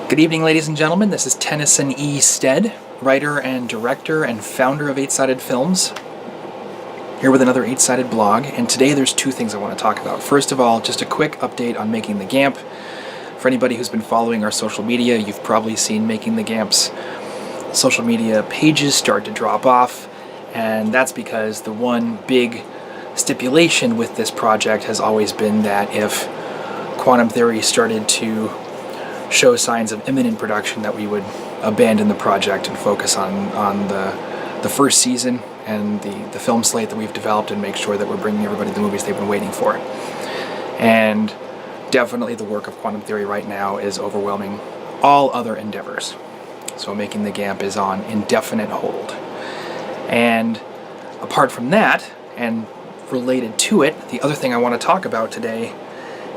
Good evening, ladies and gentlemen. This is Tennyson E Stead, writer and director and founder of 8-Sided Films, here with another 8-Sided blog. And today there's two things I want to talk about. First of all, just a quick update on Making the Gamp. For anybody who's been following our social media, you've probably seen Making the Gamp's social media pages start to drop off, and that's because the one big stipulation with this project has always been that if quantum theory started to show signs of imminent production, that we would abandon the project and focus on the first season and the film slate that we've developed and make sure that we're bringing everybody the movies they've been waiting for. And definitely the work of quantum theory right now is overwhelming all other endeavors. So Making the Gamp is on indefinite hold. And apart from that, and related to it, the other thing I want to talk about today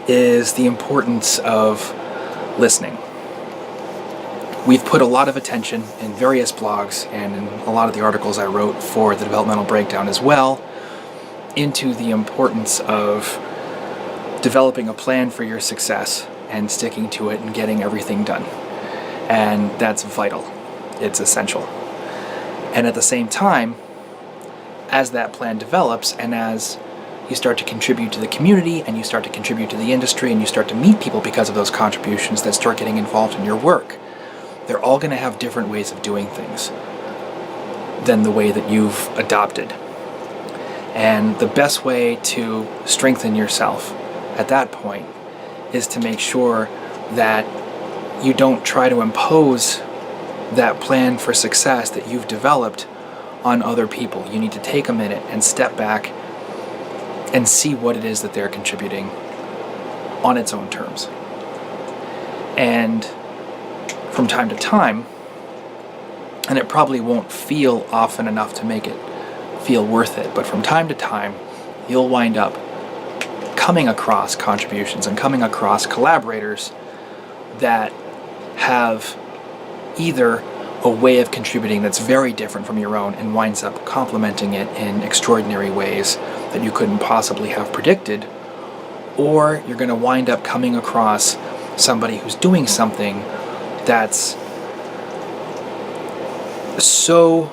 is the importance of listening. We've put a lot of attention in various blogs and in a lot of the articles I wrote for the Developmental Breakdown as well into the importance of developing a plan for your success and sticking to it and getting everything done. And that's vital. It's essential. And at the same time, as that plan develops and as you start to contribute to the community and you start to contribute to the industry and you start to meet people because of those contributions that start getting involved in your work, they're all going to have different ways of doing things than the way that you've adopted. And the best way to strengthen yourself at that point is to make sure that you don't try to impose that plan for success that you've developed on other people. You need to take a minute and step back and see what it is that they're contributing on its own terms. And from time to time, and it probably won't feel often enough to make it feel worth it, but from time to time, you'll wind up coming across contributions and coming across collaborators that have either a way of contributing that's very different from your own and winds up complementing it in extraordinary ways that you couldn't possibly have predicted, or you're going to wind up coming across somebody who's doing something that's so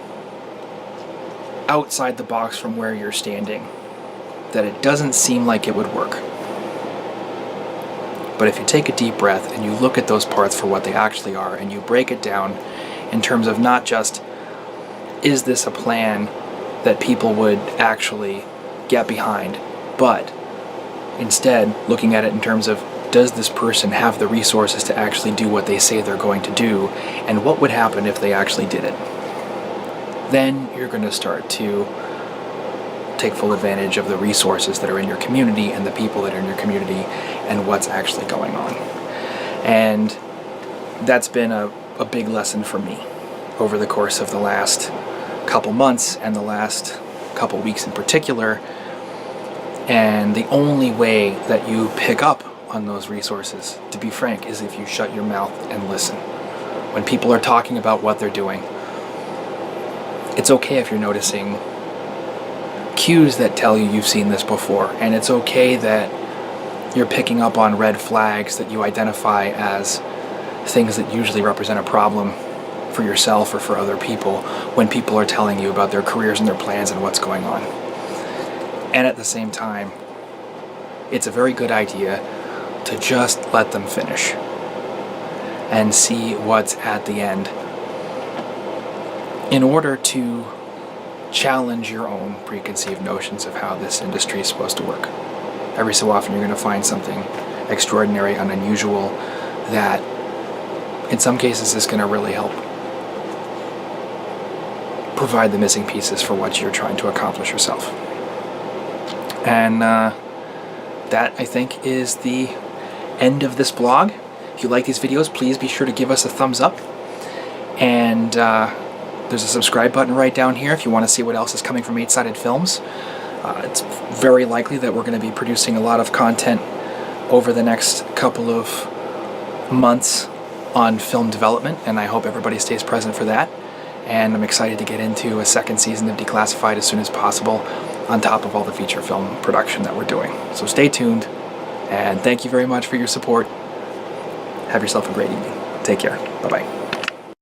outside the box from where you're standing that it doesn't seem like it would work. But if you take a deep breath and you look at those parts for what they actually are and you break it down in terms of not just, is this a plan that people would actually get behind, but instead looking at it in terms of, does this person have the resources to actually do what they say they're going to do, and what would happen if they actually did it? Then you're going to start to take full advantage of the resources that are in your community and the people that are in your community and what's actually going on. And that's been a big lesson for me over the course of the last couple months and the last couple weeks in particular. And the only way that you pick up on those resources, to be frank, is if you shut your mouth and listen. When people are talking about what they're doing, it's okay if you're noticing cues that tell you you've seen this before, and it's okay that you're picking up on red flags that you identify as things that usually represent a problem for yourself or for other people when people are telling you about their careers and their plans and what's going on. And at the same time, it's a very good idea to just let them finish and see what's at the end in order to challenge your own preconceived notions of how this industry is supposed to work. Every so often you're going to find something extraordinary and unusual that in some cases is going to really help provide the missing pieces for what you're trying to accomplish yourself. And that, I think, is the end of this blog. If you like these videos, please be sure to give us a thumbs up. And there's a subscribe button right down here if you want to see what else is coming from 8-Sided Films. It's very likely that we're going to be producing a lot of content over the next couple of months on film development, and I hope everybody stays present for that. And I'm excited to get into a second season of Declassified as soon as possible, on top of all the feature film production that we're doing. So stay tuned, and thank you very much for your support. Have yourself a great evening. Take care. Bye-bye.